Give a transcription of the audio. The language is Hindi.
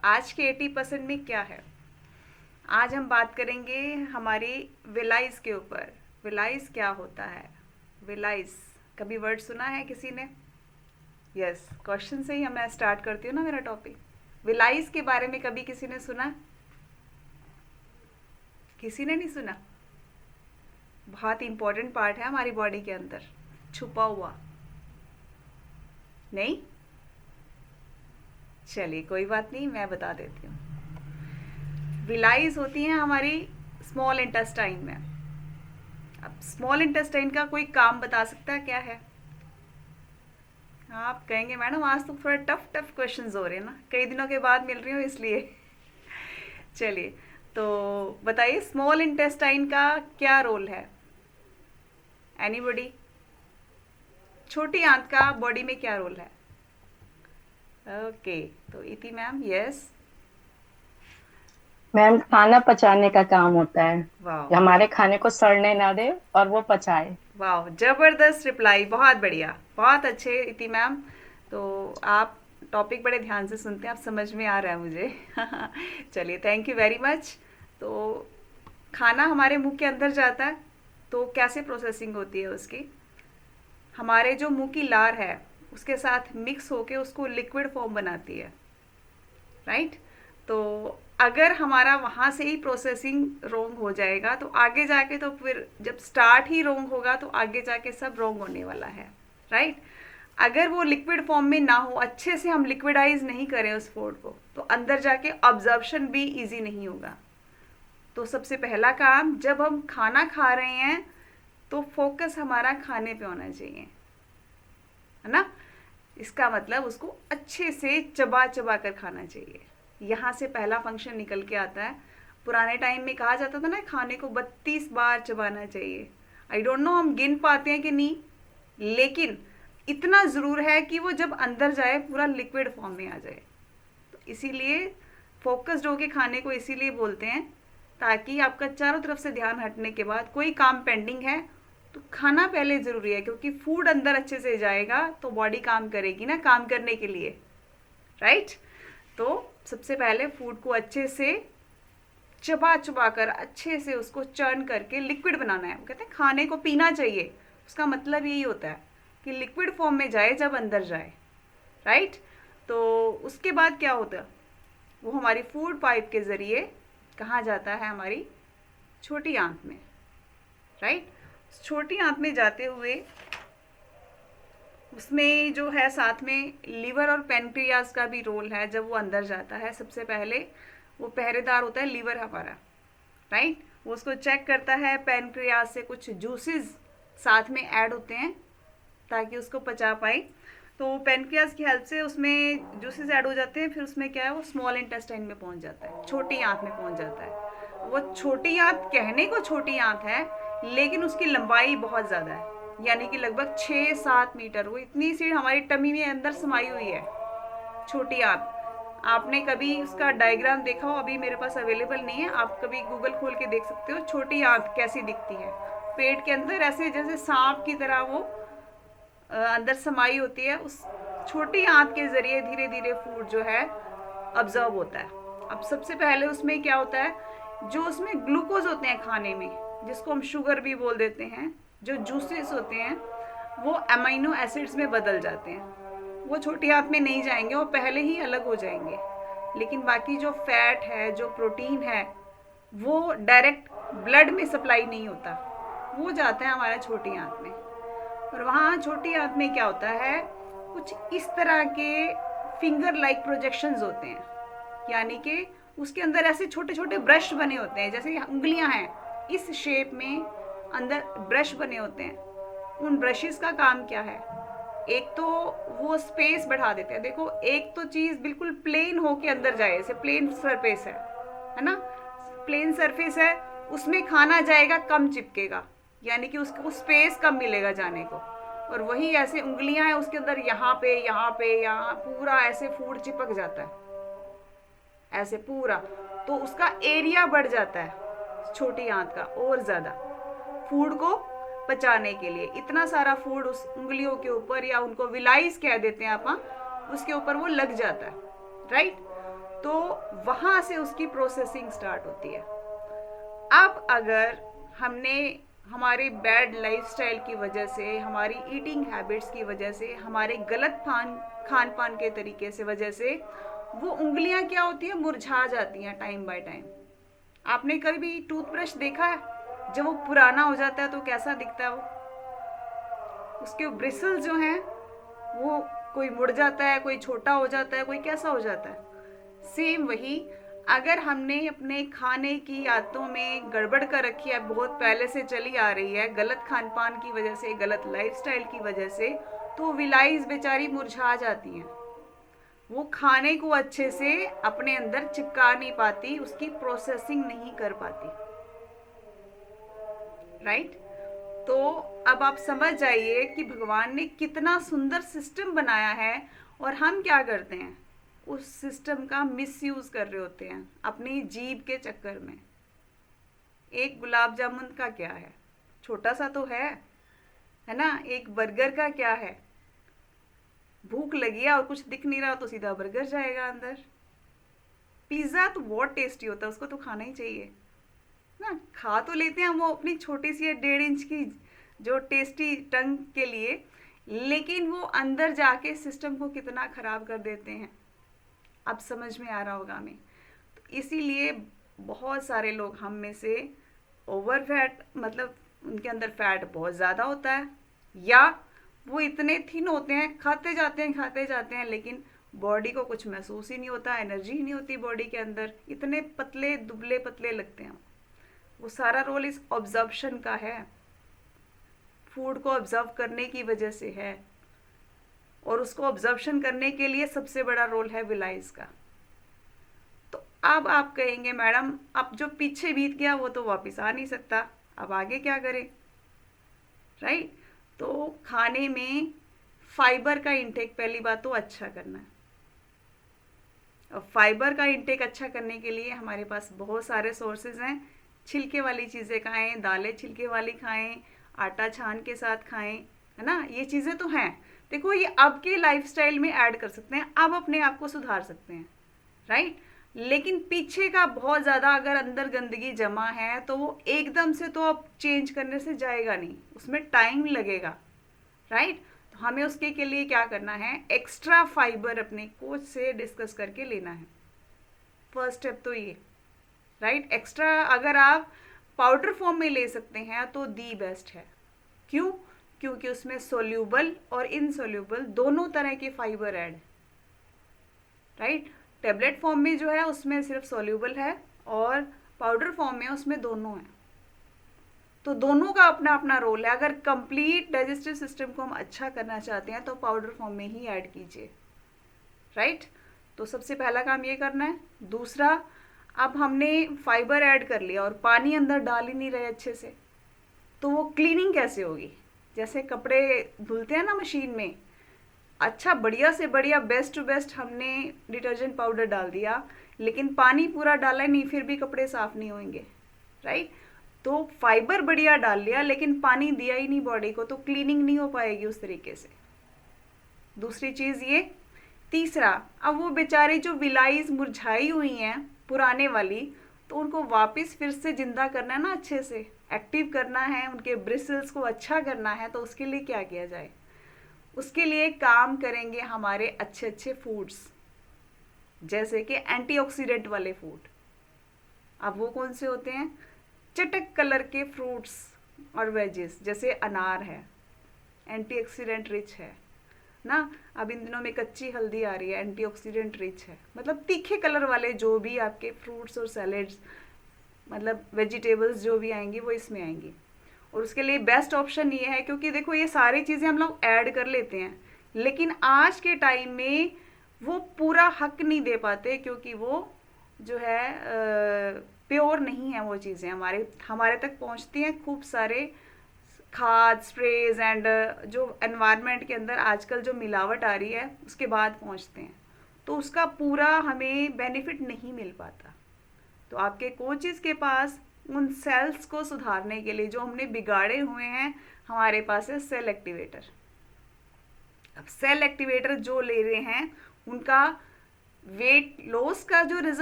आज के 80% में क्या है? आज हम बात करेंगे हमारी विलाइस के ऊपर। विलाइस क्या होता है? विलाइस कभी वर्ड सुना है किसी ने? यस, क्वेश्चन से ही मैं स्टार्ट करती हूँ ना मेरा टॉपिक। विलाइस के बारे में कभी किसी ने सुना? किसी ने नहीं सुना? बहुत इंपॉर्टेंट पार्ट है हमारी बॉडी के अंदर, छुपा हुआ। नहीं? चलिए कोई बात नहीं, मैं बता देती हूँ। विलाइस होती हैं हमारी स्मॉल इंटेस्टाइन में। अब स्मॉल इंटेस्टाइन का कोई काम बता सकता है क्या है? आप कहेंगे मैडम आज तो थोड़ा टफ टफ क्वेश्चंस हो रहे हैं ना, कई दिनों के बाद मिल रही हूँ इसलिए। चलिए तो बताइए स्मॉल इंटेस्टाइन का क्या रोल है? एनीबॉडी? छोटी आंत का बॉडी में क्या रोल है? ओके, तो इति मैम यस। मैम, खाना पचाने का काम होता है। वाह, कि हमारे खाने को सड़ने ना दे और वो पचाए। वाह, जबरदस्त रिप्लाई, बहुत बढ़िया, बहुत अच्छे इति मैम। तो आप टॉपिक बड़े ध्यान से सुनते हैं, आप समझ में आ रहा है मुझे। चलिए थैंक यू वेरी मच। तो खाना हमारे मुंह के अंदर जाता है तो कैसे प्रोसेसिंग होती है उसकी? हमारे जो मुंह की लार है उसके साथ मिक्स होके उसको लिक्विड फॉर्म बनाती है, राइट? तो अगर हमारा वहाँ से ही प्रोसेसिंग रोंग हो जाएगा तो आगे जाके, तो फिर जब स्टार्ट ही रोंग होगा तो आगे जाके सब रोंग होने वाला है, राइट? अगर वो लिक्विड फॉर्म में ना हो, अच्छे से हम लिक्विडाइज नहीं करें उस फूड को, तो अंदर जाके ऑब्जर्प्शन भी इजी नहीं होगा। तो सबसे पहला काम, जब हम खाना खा रहे हैं तो फोकस हमारा खाने पे होना चाहिए, है ना? इसका मतलब उसको अच्छे से चबा चबा कर खाना चाहिए। यहाँ से पहला फंक्शन निकल के आता है। पुराने टाइम में कहा जाता था ना, खाने को 32 बार चबाना चाहिए। आई डोंट नो हम गिन पाते हैं कि नहीं, लेकिन इतना ज़रूर है कि वो जब अंदर जाए पूरा लिक्विड फॉर्म में आ जाए। तो इसीलिए फोकस्ड होके खाने को इसीलिए बोलते हैं, ताकि आपका चारों तरफ से ध्यान हटने के बाद कोई काम पेंडिंग है तो खाना पहले ज़रूरी है, क्योंकि फूड अंदर अच्छे से जाएगा तो बॉडी काम करेगी ना, काम करने के लिए, राइट? तो सबसे पहले फूड को अच्छे से चबा चबा कर, अच्छे से उसको चर्न करके लिक्विड बनाना है। वो कहते हैं खाने को पीना चाहिए, उसका मतलब यही होता है कि लिक्विड फॉर्म में जाए जब अंदर जाए, राइट? तो उसके बाद क्या होता है, वो हमारी फूड पाइप के ज़रिए कहाँ जाता है? हमारी छोटी आंत में, राइट? छोटी आंत में जाते हुए उसमें जो है साथ में लीवर और पेनक्रियाज का भी रोल है। जब वो अंदर जाता है सबसे पहले वो पहरेदार होता है लीवर हमारा, राइट? वो उसको चेक करता है, पेनक्रियाज से कुछ जूसेस साथ में ऐड होते हैं ताकि उसको पचा पाए। तो पेनक्रियाज की हेल्प से उसमें जूसेस ऐड हो जाते हैं, फिर उसमें क्या है, वो स्मॉल इंटेस्टाइन में पहुंच जाता है, छोटी आंत में पहुंच जाता है। वो छोटी आंत कहने को छोटी आंत है, लेकिन उसकी लंबाई बहुत ज़्यादा है, यानी कि लगभग 6-7 मीटर। वो इतनी सी हमारी टमी में अंदर समाई हुई है छोटी आंत। आपने कभी उसका डायग्राम देखा हो? अभी मेरे पास अवेलेबल नहीं है, आप कभी गूगल खोल के देख सकते हो छोटी आंत कैसी दिखती है। पेट के अंदर ऐसे जैसे सांप की तरह वो अंदर समाई होती है। उस छोटी आंत के ज़रिए धीरे धीरे फूड जो है ऑब्जर्व होता है। अब सबसे पहले उसमें क्या होता है, जो उसमें ग्लूकोज होते हैं खाने में, जिसको हम शुगर भी बोल देते हैं, जो जूसेस होते हैं वो अमीनो एसिड्स में बदल जाते हैं। वो छोटी आंत में नहीं जाएंगे, वो पहले ही अलग हो जाएंगे। लेकिन बाकी जो फैट है, जो प्रोटीन है, वो डायरेक्ट ब्लड में सप्लाई नहीं होता, वो जाता है हमारा छोटी आंत में। और वहाँ छोटी आंत में क्या होता है, कुछ इस तरह के फिंगर लाइक प्रोजेक्शंस होते हैं, यानी कि उसके अंदर ऐसे छोटे छोटे ब्रश बने होते हैं, जैसे उंगलियां हैं इस शेप में, अंदर ब्रश बने होते हैं। उन ब्रशेस का काम क्या है? एक तो वो स्पेस बढ़ा देते हैं। देखो, एक तो चीज़ बिल्कुल प्लेन होके अंदर जाए, जैसे प्लेन सरफेस है ना? प्लेन सरफेस है, उसमें खाना जाएगा कम चिपकेगा, यानी कि उसको स्पेस कम मिलेगा जाने को। और वही ऐसे उंगलियां हैं उसके अंदर, यहाँ पे यहाँ पे यहाँ पूरा ऐसे फूड चिपक जाता है, ऐसे पूरा। तो उसका एरिया बढ़ जाता है छोटी आंत का और ज़्यादा, फूड को पचाने के लिए। इतना सारा फूड उस उंगलियों के ऊपर, या उनको विलाइस कह देते हैं आप, उसके ऊपर वो लग जाता है, राइट? तो वहाँ से उसकी प्रोसेसिंग स्टार्ट होती है। अब अगर हमने हमारे बैड लाइफस्टाइल की वजह से, हमारी ईटिंग हैबिट्स की वजह से, हमारे गलत खान पान के तरीके से वजह से वो उंगलियां क्या होती है, मुरझा जाती हैं टाइम बाय टाइम। आपने कभी टूथब्रश देखा है जब वो पुराना हो जाता है तो कैसा दिखता है? वो उसके ब्रिसल्स जो हैं वो कोई मुड़ जाता है, कोई छोटा हो जाता है, कोई कैसा हो जाता है। सेम वही, अगर हमने अपने खाने की आदतों में गड़बड़ कर रखी है, बहुत पहले से चली आ रही है, गलत खान पान की वजह से, गलत लाइफस्टाइल की वजह से, तो विलाइज बेचारी मुरझा जाती हैं। वो खाने को अच्छे से अपने अंदर चिपका नहीं पाती, उसकी प्रोसेसिंग नहीं कर पाती। राइट? तो अब आप समझ जाइए कि भगवान ने कितना सुंदर सिस्टम बनाया है और हम क्या करते हैं, उस सिस्टम का मिसयूज कर रहे होते हैं अपनी जीभ के चक्कर में। एक गुलाब जामुन का क्या है, छोटा सा तो है ना। एक बर्गर का क्या है, भूख लगी है और कुछ दिख नहीं रहा तो सीधा बर्गर जाएगा अंदर। पिज्ज़ा तो बहुत टेस्टी होता है, उसको तो खाना ही चाहिए ना। खा तो लेते हैं वो अपनी छोटी सी 1.5 इंच की जो टेस्टी टंग के लिए, लेकिन वो अंदर जाके सिस्टम को कितना खराब कर देते हैं। अब समझ में आ रहा होगा हमें। तो इसीलिए बहुत सारे लोग हम में से ओवर फैट, मतलब उनके अंदर फैट बहुत ज़्यादा होता है, या वो इतने थिन होते हैं, खाते जाते हैं लेकिन बॉडी को कुछ महसूस ही नहीं होता, एनर्जी ही नहीं होती बॉडी के अंदर, इतने पतले दुबले पतले लगते हैं। वो सारा रोल इस ऑब्जर्प्शन का है, फूड को ऑब्जर्व करने की वजह से है। और उसको ऑब्जर्प्शन करने के लिए सबसे बड़ा रोल है विलाइज का। तो अब आप कहेंगे मैडम अब जो पीछे बीत गया वो तो वापस आ नहीं सकता, अब आगे क्या करें? राइट? तो खाने में फाइबर का इंटेक पहली बात तो अच्छा करना है। अब फाइबर का इंटेक अच्छा करने के लिए हमारे पास बहुत सारे सोर्सेज हैं। छिलके वाली चीज़ें खाएं, दालें छिलके वाली खाएं, आटा छान के साथ खाएं, है ना। ये चीज़ें तो हैं, देखो ये आपके लाइफस्टाइल में ऐड कर सकते हैं, आप अपने आप को सुधार सकते हैं। राइट? लेकिन पीछे का बहुत ज़्यादा अगर अंदर गंदगी जमा है तो वो एकदम से तो आप चेंज करने से जाएगा नहीं, उसमें टाइम लगेगा। राइट? तो हमें उसके के लिए क्या करना है, एक्स्ट्रा फाइबर अपने कोच से डिस्कस करके लेना है। फर्स्ट स्टेप तो ये। राइट? एक्स्ट्रा अगर आप पाउडर फॉर्म में ले सकते हैं तो दी बेस्ट है। क्यों? क्योंकि उसमें सोल्यूबल और इनसोल्यूबल दोनों तरह के फाइबर ऐड है। राइट? टेबलेट फॉर्म में जो है उसमें सिर्फ सोल्यूबल है, और पाउडर फॉर्म में उसमें दोनों है। तो दोनों का अपना अपना रोल है। अगर कंप्लीट डाइजेस्टिव सिस्टम को हम अच्छा करना चाहते हैं तो पाउडर फॉर्म में ही ऐड कीजिए। राइट? तो सबसे पहला काम ये करना है। दूसरा, अब हमने फाइबर ऐड कर लिया और पानी अंदर डाल ही नहीं रहे अच्छे से, तो वो क्लीनिंग कैसे होगी? जैसे कपड़े धुलते हैं ना मशीन में, अच्छा बढ़िया से बढ़िया बेस्ट टू बेस्ट हमने डिटर्जेंट पाउडर डाल दिया, लेकिन पानी पूरा डाला नहीं, फिर भी कपड़े साफ नहीं होंगे। राइट? तो फाइबर बढ़िया डाल लिया लेकिन पानी दिया ही नहीं बॉडी को, तो क्लीनिंग नहीं हो पाएगी उस तरीके से। दूसरी चीज़ ये। तीसरा, अब वो बेचारी जो विलाइज मुरझाई हुई हैं पुराने वाली, तो उनको वापस फिर से जिंदा करना है ना, अच्छे से एक्टिव करना है, उनके ब्रिसल्स को अच्छा करना है। तो उसके लिए क्या किया जाए? उसके लिए काम करेंगे हमारे अच्छे अच्छे फूड्स, जैसे कि एंटीऑक्सीडेंट वाले फूड। अब वो कौन से होते हैं? चटक कलर के फ्रूट्स और वेजेस, जैसे अनार है, एंटीऑक्सीडेंट रिच है ना। अब इन दिनों में कच्ची हल्दी आ रही है, एंटीऑक्सीडेंट रिच है। मतलब तीखे कलर वाले जो भी आपके फ्रूट्स और सैलेड्स, मतलब वेजिटेबल्स जो भी आएंगी वो इसमें आएंगी। और उसके लिए बेस्ट ऑप्शन ये है, क्योंकि देखो ये सारी चीज़ें हम लोग ऐड कर लेते हैं, लेकिन आज के टाइम में वो पूरा हक नहीं दे पाते, क्योंकि वो जो है प्योर नहीं है। वो चीज़ें हमारे तक पहुंचती हैं खूब सारे खाद, स्प्रेज एंड जो एनवायरनमेंट के अंदर आजकल जो मिलावट आ रही है उसके बाद पहुंचते हैं, तो उसका पूरा हमें बेनिफिट नहीं मिल पाता। तो आपके कोचेस के पास उन सेल्स को सुधारने के लिए जो हमने बिगाड़े हुए हैं, हमारे पास है सेल एक्टिवेटर। अब सेल एक्टिवेटर जो ले रहे हैं उनका वेट लॉस का जो रिजल्ट